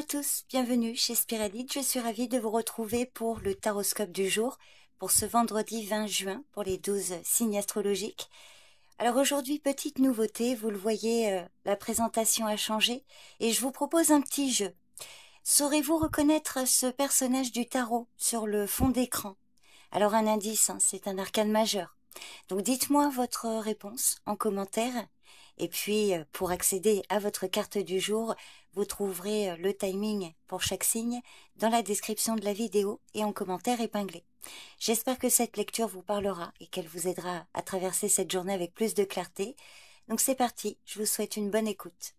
tous, bienvenue chez Spiradite. Je suis ravie de vous retrouver pour le taroscope du jour, pour ce vendredi 20 juin, pour les 12 signes astrologiques. Alors aujourd'hui, petite nouveauté, vous le voyez, la présentation a changé et je vous propose un petit jeu. Saurez-vous reconnaître ce personnage du tarot sur le fond d'écran? Alors un indice, c'est un arcane majeur. Donc dites-moi votre réponse en commentaire. Et puis, pour accéder à votre carte du jour, vous trouverez le timing pour chaque signe dans la description de la vidéo et en commentaire épinglé. J'espère que cette lecture vous parlera et qu'elle vous aidera à traverser cette journée avec plus de clarté. Donc c'est parti, je vous souhaite une bonne écoute.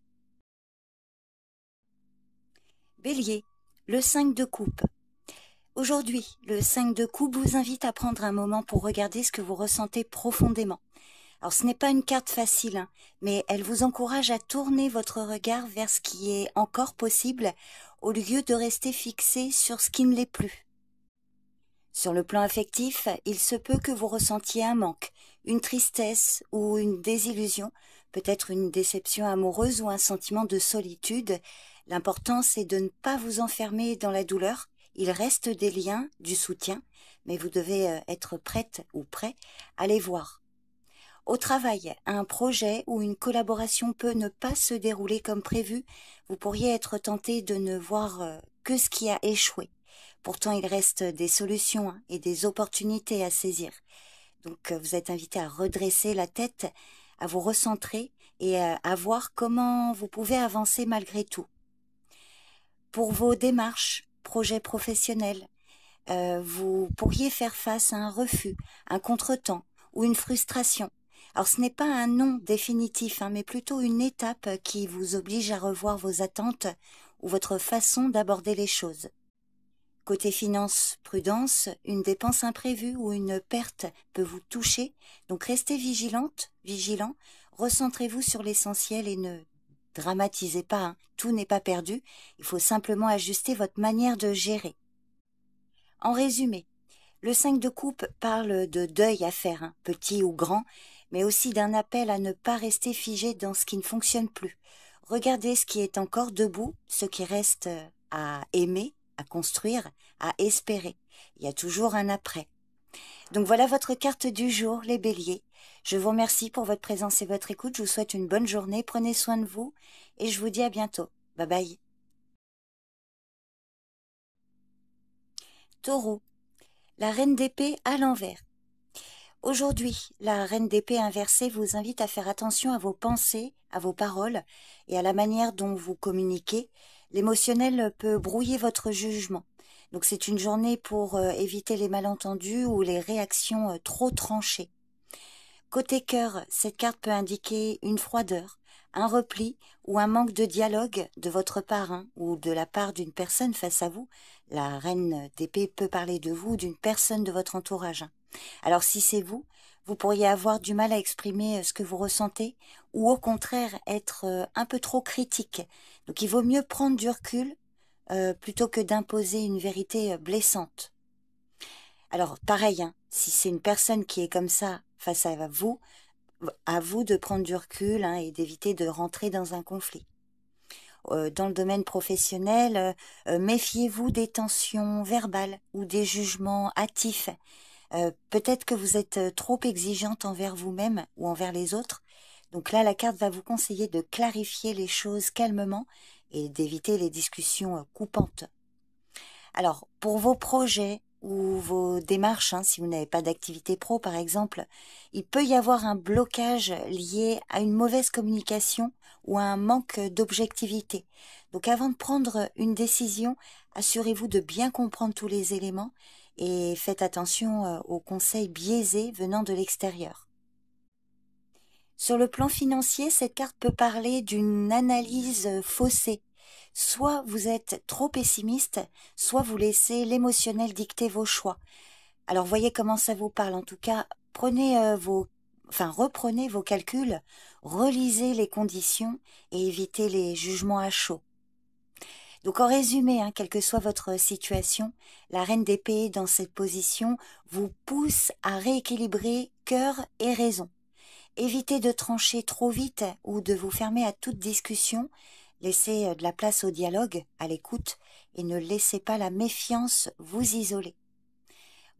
Bélier, le 5 de coupe. Aujourd'hui, le 5 de coupe vous invite à prendre un moment pour regarder ce que vous ressentez profondément. Alors ce n'est pas une carte facile, mais elle vous encourage à tourner votre regard vers ce qui est encore possible au lieu de rester fixé sur ce qui ne l'est plus. Sur le plan affectif, il se peut que vous ressentiez un manque, une tristesse ou une désillusion, peut-être une déception amoureuse ou un sentiment de solitude. L'important, c'est de ne pas vous enfermer dans la douleur. Il reste des liens, du soutien, mais vous devez être prête ou prêt à les voir. Au travail, un projet ou une collaboration peut ne pas se dérouler comme prévu. Vous pourriez être tenté de ne voir que ce qui a échoué. Pourtant, il reste des solutions et des opportunités à saisir. Donc, vous êtes invité à redresser la tête, à vous recentrer et à voir comment vous pouvez avancer malgré tout. Pour vos démarches, projets professionnels, vous pourriez faire face à un refus, un contretemps ou une frustration. Alors ce n'est pas un non définitif, mais plutôt une étape qui vous oblige à revoir vos attentes ou votre façon d'aborder les choses. Côté finance, prudence, une dépense imprévue ou une perte peut vous toucher, donc restez vigilant, recentrez-vous sur l'essentiel et ne dramatisez pas, tout n'est pas perdu, il faut simplement ajuster votre manière de gérer. En résumé, le 5 de coupe parle de deuil à faire, petit ou grand, mais aussi d'un appel à ne pas rester figé dans ce qui ne fonctionne plus. Regardez ce qui est encore debout, ce qui reste à aimer, à construire, à espérer. Il y a toujours un après. Donc voilà votre carte du jour, les béliers. Je vous remercie pour votre présence et votre écoute. Je vous souhaite une bonne journée. Prenez soin de vous et je vous dis à bientôt. Bye bye. Taureau, la reine d'épée à l'envers. Aujourd'hui, la reine d'épée inversée vous invite à faire attention à vos pensées, à vos paroles et à la manière dont vous communiquez. L'émotionnel peut brouiller votre jugement. Donc c'est une journée pour éviter les malentendus ou les réactions trop tranchées. Côté cœur, cette carte peut indiquer une froideur, un repli ou un manque de dialogue de votre part ou de la part d'une personne face à vous. La reine d'épée peut parler de vous ou d'une personne de votre entourage. Alors si c'est vous, vous pourriez avoir du mal à exprimer ce que vous ressentez ou au contraire être un peu trop critique. Donc il vaut mieux prendre du recul plutôt que d'imposer une vérité blessante. Alors pareil, si c'est une personne qui est comme ça face à vous de prendre du recul et d'éviter de rentrer dans un conflit. Dans le domaine professionnel, méfiez-vous des tensions verbales ou des jugements hâtifs. Peut-être que vous êtes trop exigeante envers vous-même ou envers les autres. Donc là, la carte va vous conseiller de clarifier les choses calmement et d'éviter les discussions coupantes. Alors, pour vos projets ou vos démarches, si vous n'avez pas d'activité pro par exemple, il peut y avoir un blocage lié à une mauvaise communication ou à un manque d'objectivité. Donc avant de prendre une décision, assurez-vous de bien comprendre tous les éléments et faites attention aux conseils biaisés venant de l'extérieur. Sur le plan financier, cette carte peut parler d'une analyse faussée. Soit vous êtes trop pessimiste, soit vous laissez l'émotionnel dicter vos choix. Alors voyez comment ça vous parle. En tout cas, reprenez vos calculs, relisez les conditions et évitez les jugements à chaud. Donc en résumé, quelle que soit votre situation, la reine d'épée dans cette position vous pousse à rééquilibrer cœur et raison. Évitez de trancher trop vite ou de vous fermer à toute discussion. Laissez de la place au dialogue, à l'écoute, et ne laissez pas la méfiance vous isoler.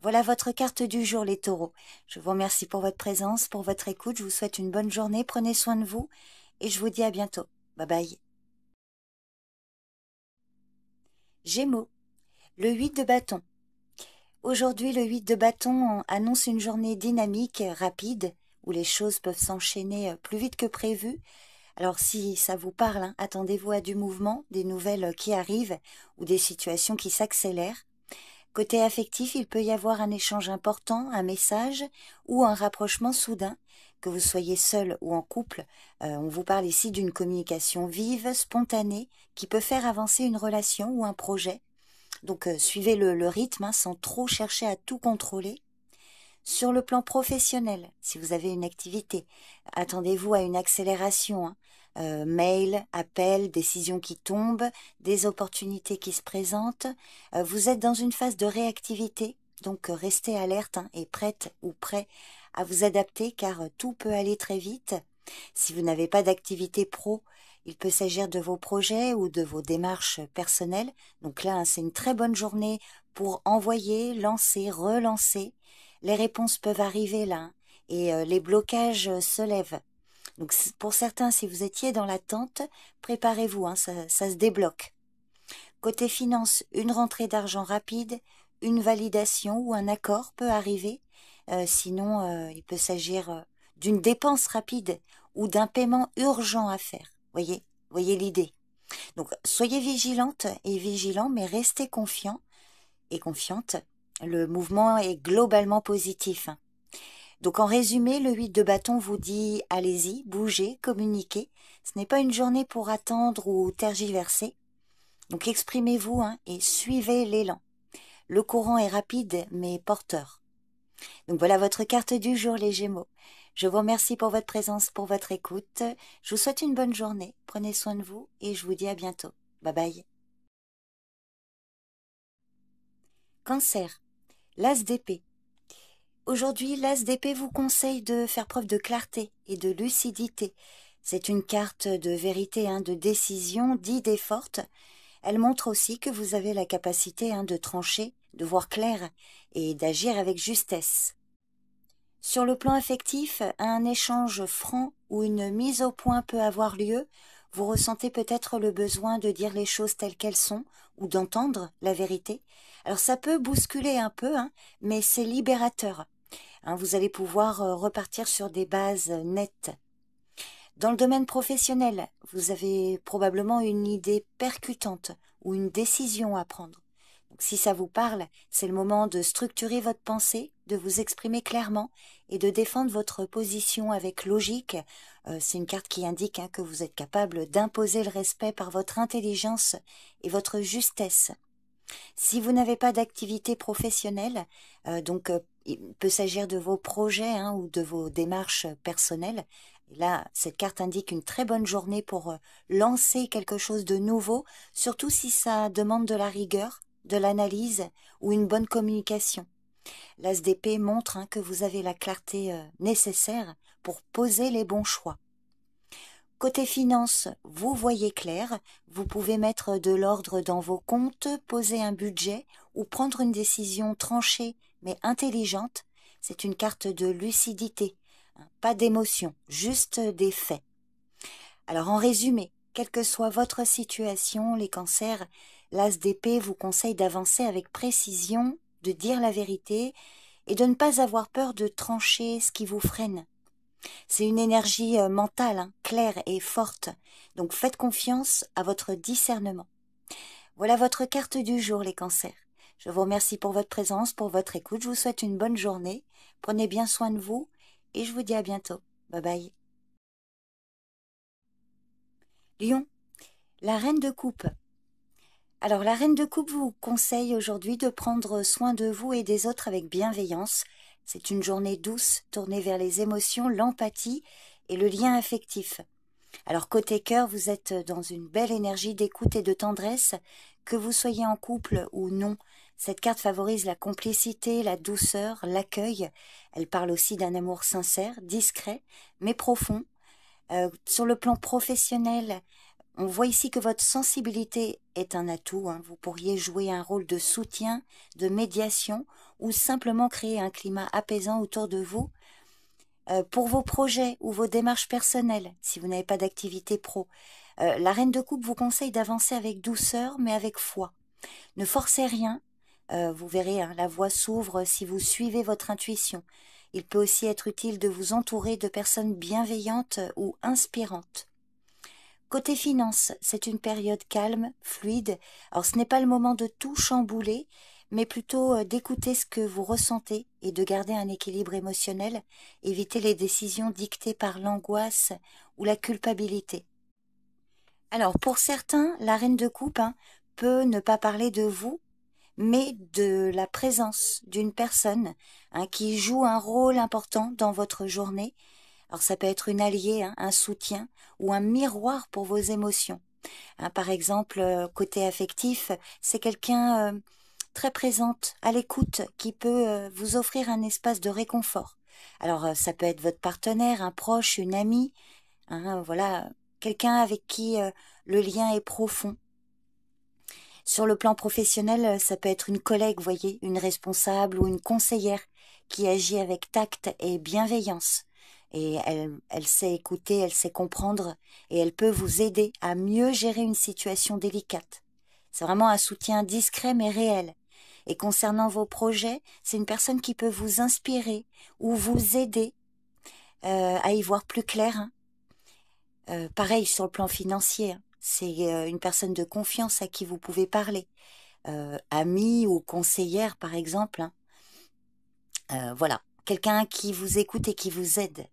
Voilà votre carte du jour, les taureaux. Je vous remercie pour votre présence, pour votre écoute. Je vous souhaite une bonne journée. Prenez soin de vous et je vous dis à bientôt. Bye bye. Gémeaux, le 8 de bâton. Aujourd'hui, le 8 de bâton annonce une journée dynamique, rapide, où les choses peuvent s'enchaîner plus vite que prévu. Alors si ça vous parle, hein, attendez-vous à du mouvement, des nouvelles qui arrivent ou des situations qui s'accélèrent. Côté affectif, il peut y avoir un échange important, un message ou un rapprochement soudain, que vous soyez seul ou en couple. On vous parle ici d'une communication vive, spontanée, qui peut faire avancer une relation ou un projet. Donc suivez le rythme hein, sans trop chercher à tout contrôler. Sur le plan professionnel, si vous avez une activité, attendez-vous à une accélération. Hein. Mail, appels, décisions qui tombent, des opportunités qui se présentent. Vous êtes dans une phase de réactivité, donc restez alerte hein, et prête ou prêt à vous adapter car tout peut aller très vite. Si vous n'avez pas d'activité pro, il peut s'agir de vos projets ou de vos démarches personnelles. Donc là, hein, c'est une très bonne journée pour envoyer, lancer, relancer. Les réponses peuvent arriver là hein, et les blocages se lèvent. Donc pour certains, si vous étiez dans l'attente, préparez-vous, hein, ça se débloque. Côté finance, une rentrée d'argent rapide, une validation ou un accord peut arriver. Sinon, il peut s'agir d'une dépense rapide ou d'un paiement urgent à faire. Voyez l'idée. Donc soyez vigilante et vigilant, mais restez confiant et confiante. Le mouvement est globalement positif. Hein. Donc en résumé, le 8 de bâton vous dit allez-y, bougez, communiquez. Ce n'est pas une journée pour attendre ou tergiverser. Donc exprimez-vous hein, et suivez l'élan. Le courant est rapide mais porteur. Donc voilà votre carte du jour les Gémeaux. Je vous remercie pour votre présence, pour votre écoute. Je vous souhaite une bonne journée. Prenez soin de vous et je vous dis à bientôt. Bye bye. Cancer, l'as d'épée. Aujourd'hui, l'as d'épée vous conseille de faire preuve de clarté et de lucidité. C'est une carte de vérité, hein, de décision, d'idées fortes. Elle montre aussi que vous avez la capacité hein, de trancher, de voir clair et d'agir avec justesse. Sur le plan affectif, un échange franc ou une mise au point peut avoir lieu. Vous ressentez peut-être le besoin de dire les choses telles qu'elles sont ou d'entendre la vérité. Alors ça peut bousculer un peu, hein, mais c'est libérateur. Hein, vous allez pouvoir repartir sur des bases nettes. Dans le domaine professionnel, vous avez probablement une idée percutante ou une décision à prendre. Donc, si ça vous parle, c'est le moment de structurer votre pensée, de vous exprimer clairement et de défendre votre position avec logique. C'est une carte qui indique hein, que vous êtes capable d'imposer le respect par votre intelligence et votre justesse. Si vous n'avez pas d'activité professionnelle, il peut s'agir de vos projets hein, ou de vos démarches personnelles. Et là, cette carte indique une très bonne journée pour lancer quelque chose de nouveau, surtout si ça demande de la rigueur, de l'analyse ou une bonne communication. L'as d'épée montre hein, que vous avez la clarté nécessaire pour poser les bons choix. Côté finance, vous voyez clair, vous pouvez mettre de l'ordre dans vos comptes, poser un budget ou prendre une décision tranchée mais intelligente. C'est une carte de lucidité, hein, pas d'émotion, juste des faits. Alors en résumé, quelle que soit votre situation, les cancers, l'as d'épée vous conseille d'avancer avec précision, de dire la vérité et de ne pas avoir peur de trancher ce qui vous freine. C'est une énergie mentale, hein, claire et forte. Donc faites confiance à votre discernement. Voilà votre carte du jour, les cancers. Je vous remercie pour votre présence, pour votre écoute. Je vous souhaite une bonne journée. Prenez bien soin de vous et je vous dis à bientôt. Bye bye. Lion, la reine de coupe. Alors la reine de coupe vous conseille aujourd'hui de prendre soin de vous et des autres avec bienveillance. C'est une journée douce, tournée vers les émotions, l'empathie et le lien affectif. Alors côté cœur, vous êtes dans une belle énergie d'écoute et de tendresse, que vous soyez en couple ou non. Cette carte favorise la complicité, la douceur, l'accueil. Elle parle aussi d'un amour sincère, discret, mais profond. Sur le plan professionnel, On voit ici que votre sensibilité est un atout, hein. Vous pourriez jouer un rôle de soutien, de médiation ou simplement créer un climat apaisant autour de vous. Pour vos projets ou vos démarches personnelles, si vous n'avez pas d'activité pro, la reine de coupe vous conseille d'avancer avec douceur mais avec foi. Ne forcez rien, vous verrez, hein, la voie s'ouvre si vous suivez votre intuition. Il peut aussi être utile de vous entourer de personnes bienveillantes ou inspirantes. Côté finance, c'est une période calme, fluide. Alors ce n'est pas le moment de tout chambouler, mais plutôt d'écouter ce que vous ressentez et de garder un équilibre émotionnel, éviter les décisions dictées par l'angoisse ou la culpabilité. Alors pour certains, la reine de coupe, hein, peut ne pas parler de vous, mais de la présence d'une personne, hein, qui joue un rôle important dans votre journée. Alors ça peut être une alliée, hein, un soutien ou un miroir pour vos émotions. Hein, par exemple, côté affectif, c'est quelqu'un très présente, à l'écoute, qui peut vous offrir un espace de réconfort. Alors ça peut être votre partenaire, un proche, une amie, hein, voilà, quelqu'un avec qui le lien est profond. Sur le plan professionnel, ça peut être une collègue, voyez, une responsable ou une conseillère qui agit avec tact et bienveillance. Et elle sait écouter, elle sait comprendre et elle peut vous aider à mieux gérer une situation délicate. C'est vraiment un soutien discret mais réel. Et concernant vos projets, c'est une personne qui peut vous inspirer ou vous aider à y voir plus clair, hein. Pareil sur le plan financier, hein. C'est une personne de confiance à qui vous pouvez parler. Amie ou conseillère par exemple, hein. Voilà, quelqu'un qui vous écoute et qui vous aide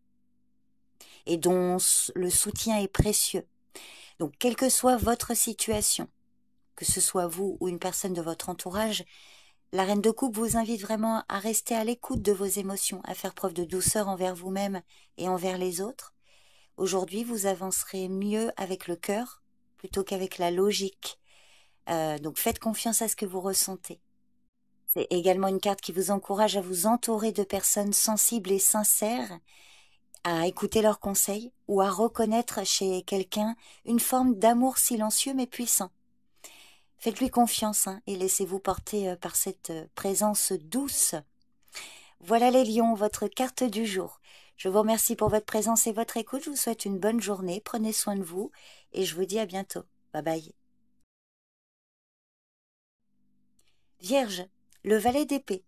et dont le soutien est précieux. Donc quelle que soit votre situation, que ce soit vous ou une personne de votre entourage, la reine de coupe vous invite vraiment à rester à l'écoute de vos émotions, à faire preuve de douceur envers vous-même et envers les autres. Aujourd'hui, vous avancerez mieux avec le cœur plutôt qu'avec la logique. Donc faites confiance à ce que vous ressentez. C'est également une carte qui vous encourage à vous entourer de personnes sensibles et sincères, à écouter leurs conseils ou à reconnaître chez quelqu'un une forme d'amour silencieux mais puissant. Faites-lui confiance, hein, et laissez-vous porter par cette présence douce. Voilà les lions, votre carte du jour. Je vous remercie pour votre présence et votre écoute. Je vous souhaite une bonne journée. Prenez soin de vous et je vous dis à bientôt. Bye bye. Vierge, le valet d'épée.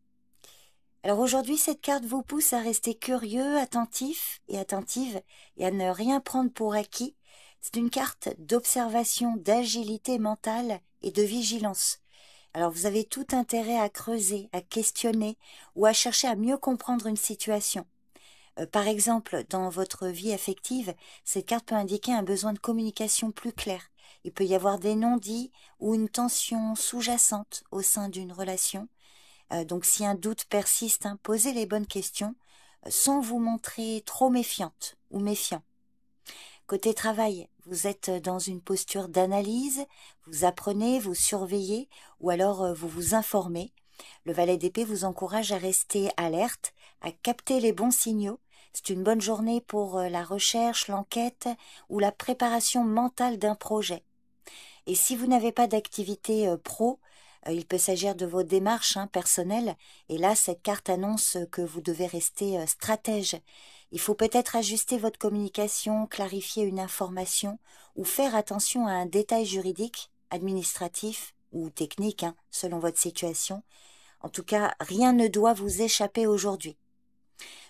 Alors aujourd'hui, cette carte vous pousse à rester curieux, attentif et attentive et à ne rien prendre pour acquis. C'est une carte d'observation, d'agilité mentale et de vigilance. Alors vous avez tout intérêt à creuser, à questionner ou à chercher à mieux comprendre une situation. Par exemple, dans votre vie affective, cette carte peut indiquer un besoin de communication plus clair. Il peut y avoir des non-dits ou une tension sous-jacente au sein d'une relation. Donc si un doute persiste, hein, posez les bonnes questions sans vous montrer trop méfiante ou méfiant. Côté travail, vous êtes dans une posture d'analyse, vous apprenez, vous surveillez ou alors vous vous informez. Le valet d'épée vous encourage à rester alerte, à capter les bons signaux. C'est une bonne journée pour la recherche, l'enquête ou la préparation mentale d'un projet. Et si vous n'avez pas d'activité pro, il peut s'agir de vos démarches, hein, personnelles. Et là, cette carte annonce que vous devez rester stratège. Il faut peut-être ajuster votre communication, clarifier une information ou faire attention à un détail juridique, administratif ou technique, hein, selon votre situation. En tout cas, rien ne doit vous échapper aujourd'hui.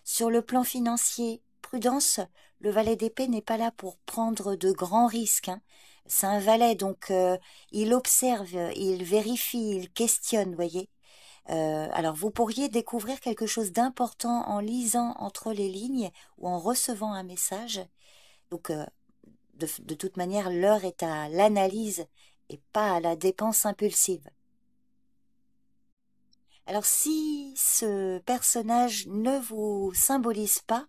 Sur le plan financier, prudence, le valet d'épée n'est pas là pour prendre de grands risques, hein. C'est un valet, donc il observe, il vérifie, il questionne, voyez. Alors vous pourriez découvrir quelque chose d'important en lisant entre les lignes ou en recevant un message. Donc de toute manière, l'heure est à l'analyse et pas à la dépense impulsive. Alors si ce personnage ne vous symbolise pas,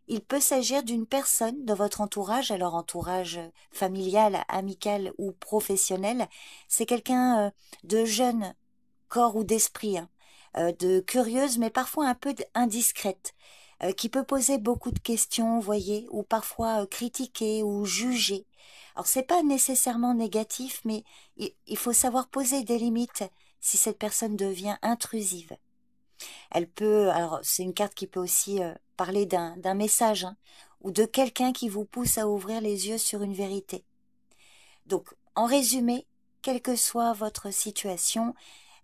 il peut s'agir d'une personne de votre entourage, alors entourage familial, amical ou professionnel. C'est quelqu'un de jeune, corps ou d'esprit, hein, de curieuse mais parfois un peu indiscrète, qui peut poser beaucoup de questions, voyez, ou parfois critiquer ou juger. Alors c'est pas nécessairement négatif, mais il faut savoir poser des limites si cette personne devient intrusive. Elle peut, alors c'est une carte qui peut aussi parler d'un message hein, ou de quelqu'un qui vous pousse à ouvrir les yeux sur une vérité. Donc, en résumé, quelle que soit votre situation,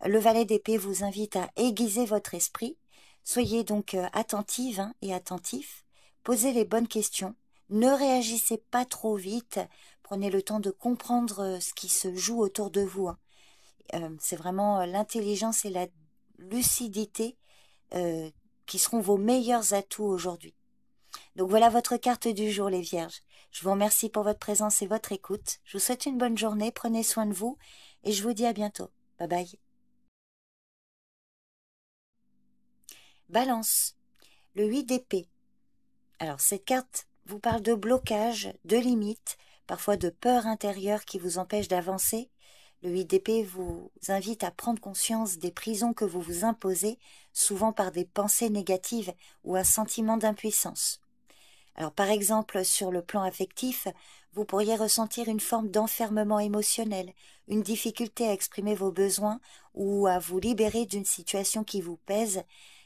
le valet d'épée vous invite à aiguiser votre esprit. Soyez donc attentive hein, et attentif. Posez les bonnes questions. Ne réagissez pas trop vite. Prenez le temps de comprendre ce qui se joue autour de vous. Hein. C'est vraiment l'intelligence et la lucidité qui seront vos meilleurs atouts aujourd'hui. Donc voilà votre carte du jour, les Vierges. Je vous remercie pour votre présence et votre écoute. Je vous souhaite une bonne journée, prenez soin de vous et je vous dis à bientôt. Bye bye. Balance, le 8 d'épée. Alors cette carte vous parle de blocage, de limites, parfois de peur intérieure qui vous empêche d'avancer. Le 8 d'épée vous invite à prendre conscience des prisons que vous vous imposez, souvent par des pensées négatives ou un sentiment d'impuissance. Alors par exemple, sur le plan affectif, vous pourriez ressentir une forme d'enfermement émotionnel, une difficulté à exprimer vos besoins ou à vous libérer d'une situation qui vous pèse.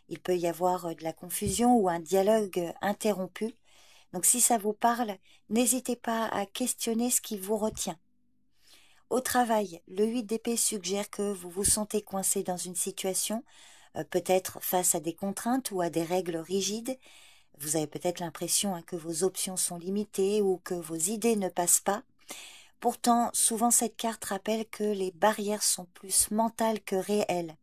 Il peut y avoir de la confusion ou un dialogue interrompu. Donc si ça vous parle, n'hésitez pas à questionner ce qui vous retient. Au travail, le 8 d'épée suggère que vous vous sentez coincé dans une situation, peut-être face à des contraintes ou à des règles rigides. Vous avez peut-être l'impression hein, que vos options sont limitées ou que vos idées ne passent pas. Pourtant, souvent cette carte rappelle que les barrières sont plus mentales que réelles.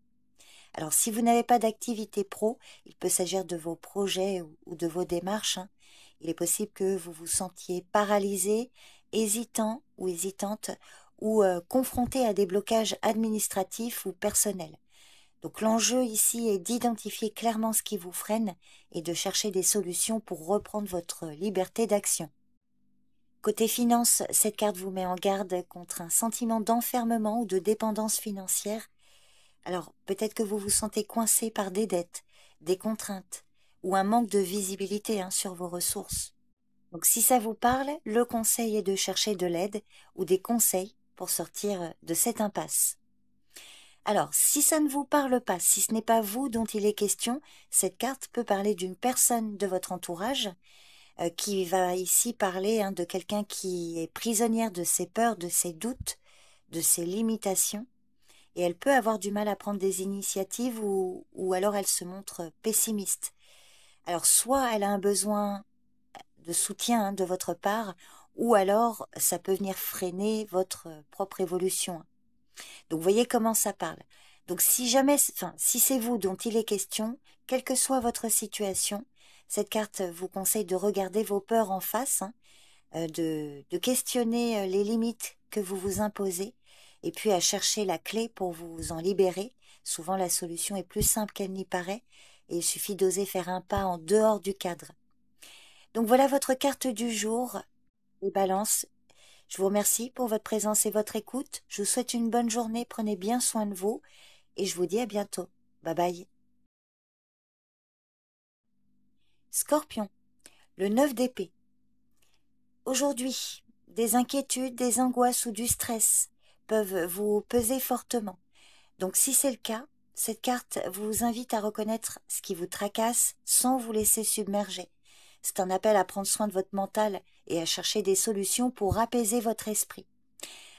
Alors si vous n'avez pas d'activité pro, il peut s'agir de vos projets ou de vos démarches. Hein. Il est possible que vous vous sentiez paralysé, hésitant ou hésitante ou confronté à des blocages administratifs ou personnels. Donc l'enjeu ici est d'identifier clairement ce qui vous freine et de chercher des solutions pour reprendre votre liberté d'action. Côté finance, cette carte vous met en garde contre un sentiment d'enfermement ou de dépendance financière. Alors peut-être que vous vous sentez coincé par des dettes, des contraintes ou un manque de visibilité hein, sur vos ressources. Donc si ça vous parle, le conseil est de chercher de l'aide ou des conseils pour sortir de cette impasse. Alors, si ça ne vous parle pas, si ce n'est pas vous dont il est question, cette carte peut parler d'une personne de votre entourage qui va ici parler hein, de quelqu'un qui est prisonnière de ses peurs, de ses doutes, de ses limitations. Et elle peut avoir du mal à prendre des initiatives ou alors elle se montre pessimiste. Alors, soit elle a un besoin de soutien hein, de votre part, ou alors ça peut venir freiner votre propre évolution. Donc, vous voyez comment ça parle. Donc, si jamais, enfin, si c'est vous dont il est question, quelle que soit votre situation, cette carte vous conseille de regarder vos peurs en face, hein, de questionner les limites que vous vous imposez, et puis à chercher la clé pour vous en libérer. Souvent, la solution est plus simple qu'elle n'y paraît, et il suffit d'oser faire un pas en dehors du cadre. Donc, voilà votre carte du jour, les balances. Je vous remercie pour votre présence et votre écoute. Je vous souhaite une bonne journée. Prenez bien soin de vous et je vous dis à bientôt. Bye bye. Scorpion, le 9 d'épée. Aujourd'hui, des inquiétudes, des angoisses ou du stress peuvent vous peser fortement. Donc si c'est le cas, cette carte vous invite à reconnaître ce qui vous tracasse sans vous laisser submerger. C'est un appel à prendre soin de votre mental et à chercher des solutions pour apaiser votre esprit.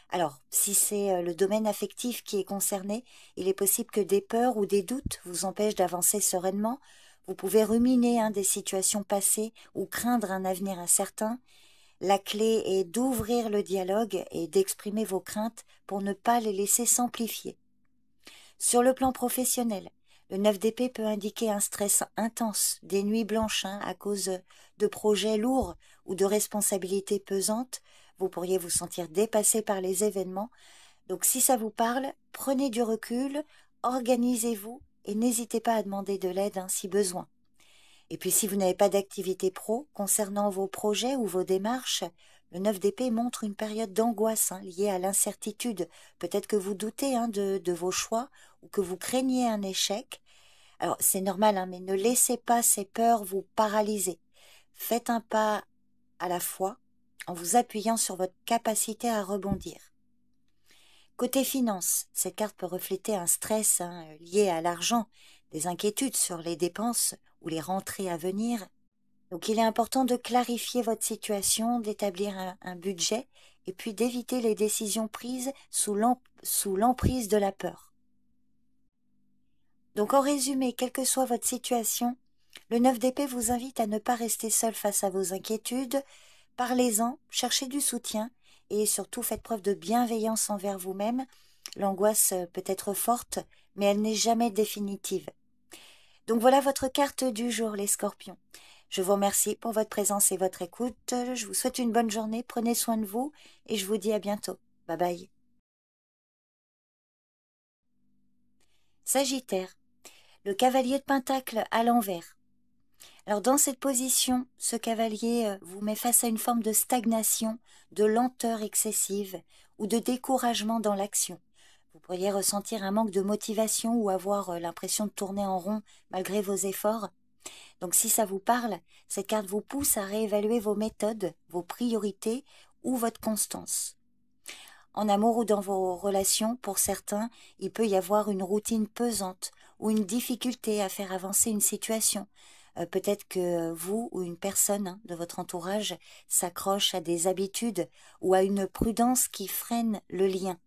Alors, si c'est le domaine affectif qui est concerné, il est possible que des peurs ou des doutes vous empêchent d'avancer sereinement. Vous pouvez ruminer hein, des situations passées ou craindre un avenir incertain. La clé est d'ouvrir le dialogue et d'exprimer vos craintes pour ne pas les laisser s'amplifier. Sur le plan professionnel, le 9 d'épée peut indiquer un stress intense, des nuits blanches hein, à cause de projets lourds ou de responsabilités pesantes. Vous pourriez vous sentir dépassé par les événements. Donc si ça vous parle, prenez du recul, organisez-vous et n'hésitez pas à demander de l'aide hein, si besoin. Et puis si vous n'avez pas d'activité pro concernant vos projets ou vos démarches, le 9 d'épée montre une période d'angoisse hein, liée à l'incertitude. Peut-être que vous doutez hein, de vos choix ou que vous craignez un échec. Alors c'est normal, hein, mais ne laissez pas ces peurs vous paralyser. Faites un pas à la fois, en vous appuyant sur votre capacité à rebondir. Côté finance, cette carte peut refléter un stress lié à l'argent, des inquiétudes sur les dépenses ou les rentrées à venir. Donc il est important de clarifier votre situation, d'établir un budget et puis d'éviter les décisions prises sous l'emprise de la peur. Donc en résumé, quelle que soit votre situation, le 9 d'épée vous invite à ne pas rester seul face à vos inquiétudes. Parlez-en, cherchez du soutien et surtout faites preuve de bienveillance envers vous-même. L'angoisse peut être forte, mais elle n'est jamais définitive. Donc voilà votre carte du jour, les scorpions. Je vous remercie pour votre présence et votre écoute. Je vous souhaite une bonne journée, prenez soin de vous et je vous dis à bientôt. Bye bye. Sagittaire, le cavalier de Pentacle à l'envers. Alors dans cette position, ce cavalier vous met face à une forme de stagnation, de lenteur excessive ou de découragement dans l'action. Vous pourriez ressentir un manque de motivation ou avoir l'impression de tourner en rond malgré vos efforts. Donc si ça vous parle, cette carte vous pousse à réévaluer vos méthodes, vos priorités ou votre constance. En amour ou dans vos relations, pour certains, il peut y avoir une routine pesante ou une difficulté à faire avancer une situation. Peut-être que vous ou une personne de votre entourage s'accroche à des habitudes ou à une prudence qui freine le lien.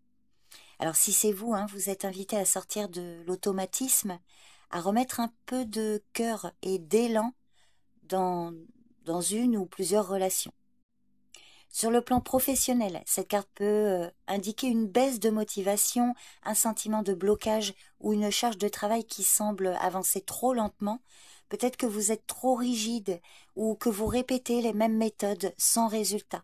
Alors si c'est vous, vous êtes invité à sortir de l'automatisme, à remettre un peu de cœur et d'élan dans une ou plusieurs relations. Sur le plan professionnel, cette carte peut indiquer une baisse de motivation, un sentiment de blocage ou une charge de travail qui semble avancer trop lentement. Peut-être que vous êtes trop rigide ou que vous répétez les mêmes méthodes sans résultat.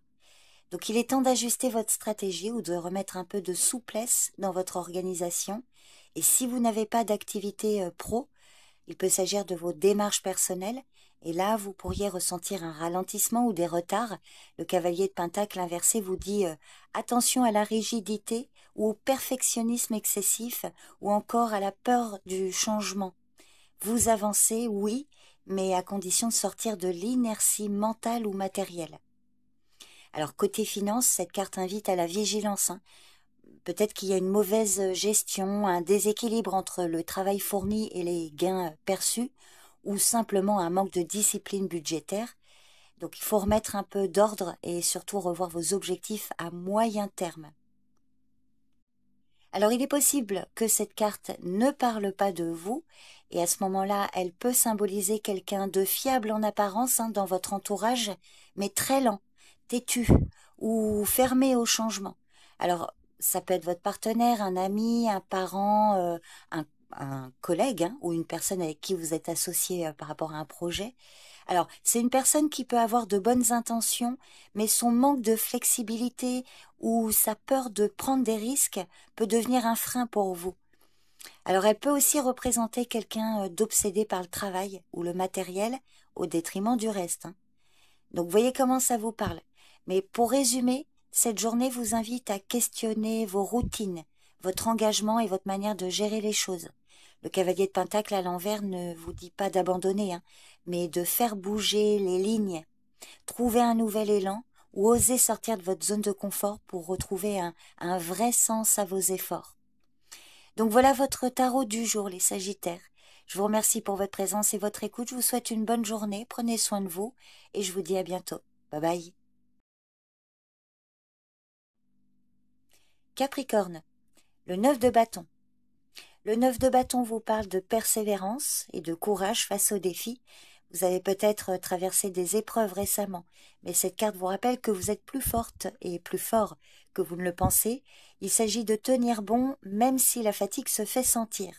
Donc il est temps d'ajuster votre stratégie ou de remettre un peu de souplesse dans votre organisation. Et si vous n'avez pas d'activité pro, il peut s'agir de vos démarches personnelles. Et là, vous pourriez ressentir un ralentissement ou des retards. Le cavalier de Pentacle inversé vous dit attention à la rigidité ou au perfectionnisme excessif ou encore à la peur du changement. Vous avancez, oui, mais à condition de sortir de l'inertie mentale ou matérielle. Alors côté finance, cette carte invite à la vigilance. Peut-être qu'il y a une mauvaise gestion, un déséquilibre entre le travail fourni et les gains perçus, ou simplement un manque de discipline budgétaire. Donc il faut remettre un peu d'ordre et surtout revoir vos objectifs à moyen terme. Alors il est possible que cette carte ne parle pas de vous, et à ce moment-là, elle peut symboliser quelqu'un de fiable en apparence dans votre entourage, mais très lent, têtu ou fermé au changement. Alors ça peut être votre partenaire, un ami, un parent, un collègue ou une personne avec qui vous êtes associé par rapport à un projet. Alors, c'est une personne qui peut avoir de bonnes intentions, mais son manque de flexibilité ou sa peur de prendre des risques peut devenir un frein pour vous. Alors, elle peut aussi représenter quelqu'un d'obsédé par le travail ou le matériel au détriment du reste. Donc, voyez comment ça vous parle. Mais pour résumer, cette journée vous invite à questionner vos routines, votre engagement et votre manière de gérer les choses. Le cavalier de Pentacle à l'envers ne vous dit pas d'abandonner, mais de faire bouger les lignes, trouver un nouvel élan ou oser sortir de votre zone de confort pour retrouver un vrai sens à vos efforts. Donc voilà votre tarot du jour, les Sagittaires. Je vous remercie pour votre présence et votre écoute. Je vous souhaite une bonne journée. Prenez soin de vous et je vous dis à bientôt. Bye bye. Capricorne, le 9 de bâton. Le 9 de bâton vous parle de persévérance et de courage face aux défis. Vous avez peut-être traversé des épreuves récemment, mais cette carte vous rappelle que vous êtes plus forte et plus fort que vous ne le pensez. Il s'agit de tenir bon même si la fatigue se fait sentir.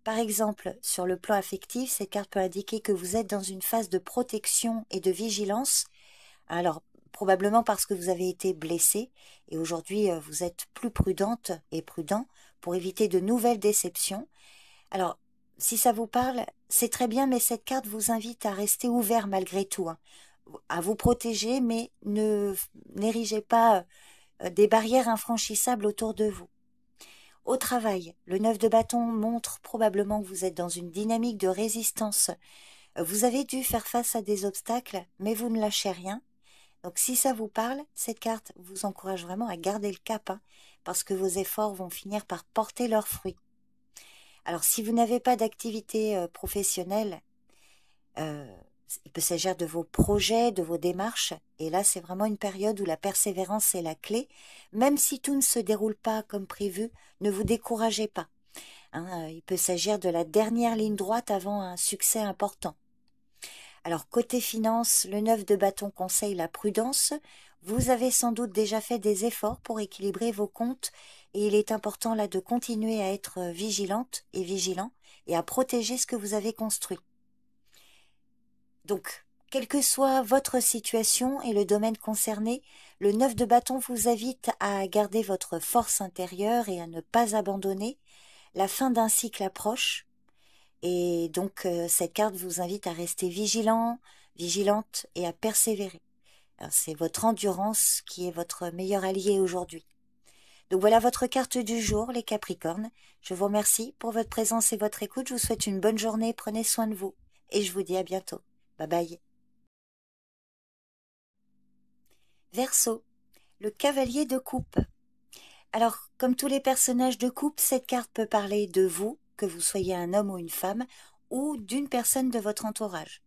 Par exemple, sur le plan affectif, cette carte peut indiquer que vous êtes dans une phase de protection et de vigilance. Alors, probablement parce que vous avez été blessé et aujourd'hui vous êtes plus prudente et prudent pour éviter de nouvelles déceptions. Alors, si ça vous parle, c'est très bien, mais cette carte vous invite à rester ouvert malgré tout, à vous protéger, mais n'érigez pas des barrières infranchissables autour de vous. Au travail, le 9 de bâton montre probablement que vous êtes dans une dynamique de résistance. Vous avez dû faire face à des obstacles, mais vous ne lâchez rien. Donc si ça vous parle, cette carte vous encourage vraiment à garder le cap, hein, parce que vos efforts vont finir par porter leurs fruits. Alors si vous n'avez pas d'activité professionnelle, euh, il peut s'agir de vos projets, de vos démarches, et là c'est vraiment une période où la persévérance est la clé. Même si tout ne se déroule pas comme prévu, ne vous découragez pas, hein. Il peut s'agir de la dernière ligne droite avant un succès important. Alors côté finance, le 9 de bâton conseille la prudence. Vous avez sans doute déjà fait des efforts pour équilibrer vos comptes et il est important là de continuer à être vigilante et vigilant et à protéger ce que vous avez construit. Donc, quelle que soit votre situation et le domaine concerné, le 9 de bâton vous invite à garder votre force intérieure et à ne pas abandonner. La fin d'un cycle approche. Et donc, cette carte vous invite à rester vigilant, vigilante et à persévérer. C'est votre endurance qui est votre meilleur allié aujourd'hui. Donc voilà votre carte du jour, les Capricornes. Je vous remercie pour votre présence et votre écoute. Je vous souhaite une bonne journée. Prenez soin de vous. Et je vous dis à bientôt. Bye bye. Verseau, le cavalier de coupe. Alors, comme tous les personnages de coupe, cette carte peut parler de vous, que vous soyez un homme ou une femme, ou d'une personne de votre entourage.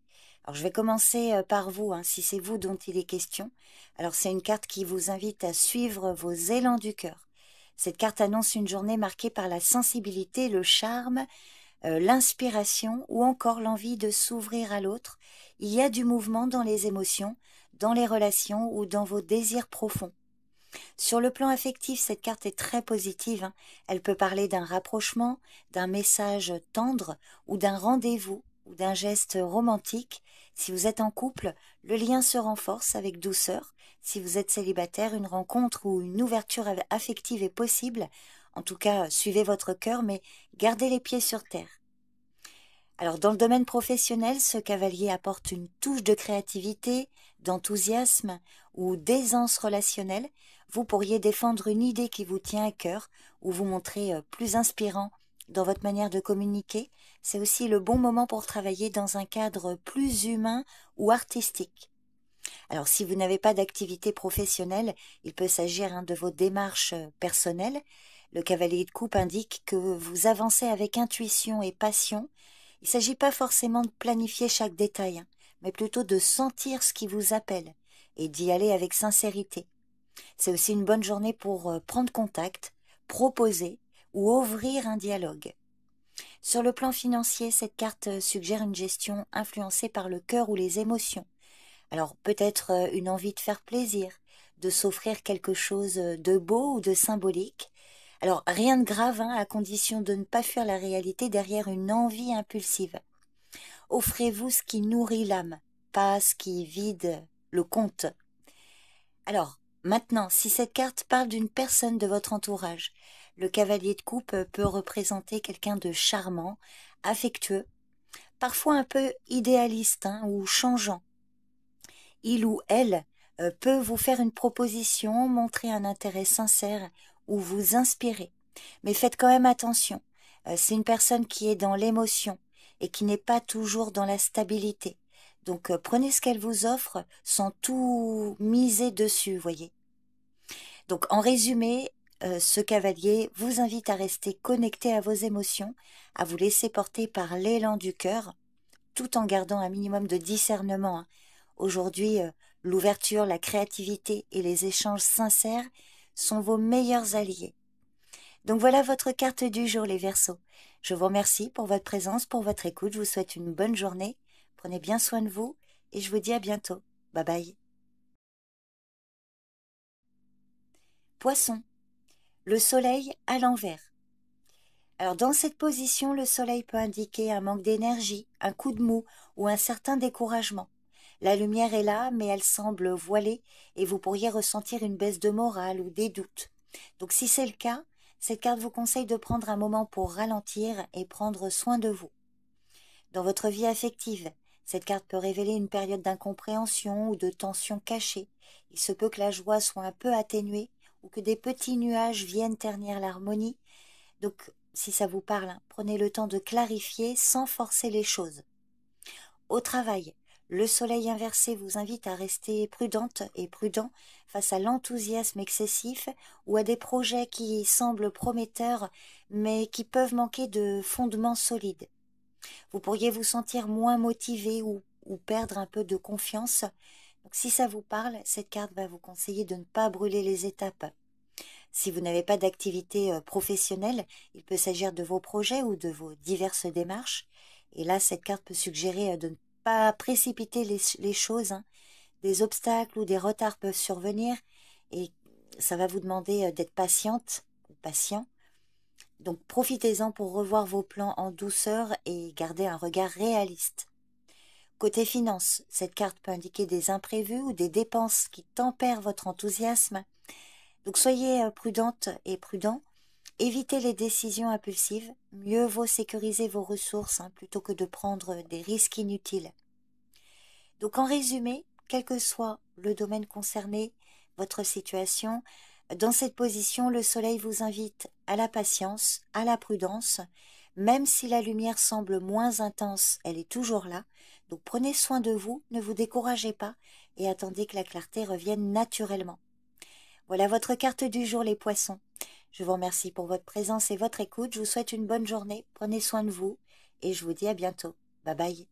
Alors, je vais commencer par vous, hein, si c'est vous dont il est question. Alors, c'est une carte qui vous invite à suivre vos élans du cœur. Cette carte annonce une journée marquée par la sensibilité, le charme, l'inspiration ou encore l'envie de s'ouvrir à l'autre. Il y a du mouvement dans les émotions, dans les relations ou dans vos désirs profonds. Sur le plan affectif, cette carte est très positive, hein. Elle peut parler d'un rapprochement, d'un message tendre ou d'un rendez-vous ou d'un geste romantique. Si vous êtes en couple, le lien se renforce avec douceur. Si vous êtes célibataire, une rencontre ou une ouverture affective est possible. En tout cas, suivez votre cœur, mais gardez les pieds sur terre. Alors, dans le domaine professionnel, ce cavalier apporte une touche de créativité, d'enthousiasme ou d'aisance relationnelle. Vous pourriez défendre une idée qui vous tient à cœur ou vous montrer plus inspirant dans votre manière de communiquer. C'est aussi le bon moment pour travailler dans un cadre plus humain ou artistique. Alors, si vous n'avez pas d'activité professionnelle, il peut s'agir, hein, de vos démarches personnelles. Le cavalier de coupe indique que vous avancez avec intuition et passion. Il ne s'agit pas forcément de planifier chaque détail, hein, mais plutôt de sentir ce qui vous appelle et d'y aller avec sincérité. C'est aussi une bonne journée pour prendre contact, proposer ou ouvrir un dialogue. Sur le plan financier, cette carte suggère une gestion influencée par le cœur ou les émotions. Alors peut-être une envie de faire plaisir, de s'offrir quelque chose de beau ou de symbolique. Alors rien de grave, hein, à condition de ne pas fuir la réalité derrière une envie impulsive. Offrez-vous ce qui nourrit l'âme, pas ce qui vide le compte. Alors, maintenant, si cette carte parle d'une personne de votre entourage, le cavalier de coupe peut représenter quelqu'un de charmant, affectueux, parfois un peu idéaliste, hein, ou changeant. Il ou elle peut vous faire une proposition, montrer un intérêt sincère ou vous inspirer. Mais faites quand même attention. C'est une personne qui est dans l'émotion et qui n'est pas toujours dans la stabilité. Donc prenez ce qu'elle vous offre sans tout miser dessus, voyez. Donc en résumé, ce cavalier vous invite à rester connecté à vos émotions, à vous laisser porter par l'élan du cœur, tout en gardant un minimum de discernement, hein. Aujourd'hui, l'ouverture, la créativité et les échanges sincères sont vos meilleurs alliés. Donc voilà votre carte du jour, les Verseaux. Je vous remercie pour votre présence, pour votre écoute. Je vous souhaite une bonne journée. Prenez bien soin de vous et je vous dis à bientôt. Bye bye. Poisson, le soleil à l'envers. Alors dans cette position, le soleil peut indiquer un manque d'énergie, un coup de mou ou un certain découragement. La lumière est là, mais elle semble voilée et vous pourriez ressentir une baisse de morale ou des doutes. Donc si c'est le cas, cette carte vous conseille de prendre un moment pour ralentir et prendre soin de vous. Dans votre vie affective, cette carte peut révéler une période d'incompréhension ou de tension cachée. Il se peut que la joie soit un peu atténuée ou que des petits nuages viennent ternir l'harmonie. Donc, si ça vous parle, hein, prenez le temps de clarifier sans forcer les choses. Au travail, Le soleil inversé vous invite à rester prudente et prudent face à l'enthousiasme excessif ou à des projets qui semblent prometteurs mais qui peuvent manquer de fondements solides. Vous pourriez vous sentir moins motivé ou perdre un peu de confiance. Donc, si ça vous parle, cette carte va vous conseiller de ne pas brûler les étapes. Si vous n'avez pas d'activité professionnelle, il peut s'agir de vos projets ou de vos diverses démarches. Et là, cette carte peut suggérer de ne pas précipiter les choses. Hein. Des obstacles ou des retards peuvent survenir et ça va vous demander d'être patiente ou patient. Donc profitez-en pour revoir vos plans en douceur et garder un regard réaliste. Côté finance, cette carte peut indiquer des imprévus ou des dépenses qui tempèrent votre enthousiasme. Donc soyez prudente et prudent. Évitez les décisions impulsives. Mieux vaut sécuriser vos ressources plutôt que de prendre des risques inutiles. Donc en résumé, quel que soit le domaine concerné, votre situation, dans cette position, le soleil vous invite à la patience, à la prudence. Même si la lumière semble moins intense, elle est toujours là. Donc prenez soin de vous, ne vous découragez pas et attendez que la clarté revienne naturellement. Voilà votre carte du jour, les poissons. Je vous remercie pour votre présence et votre écoute. Je vous souhaite une bonne journée. Prenez soin de vous et je vous dis à bientôt. Bye bye.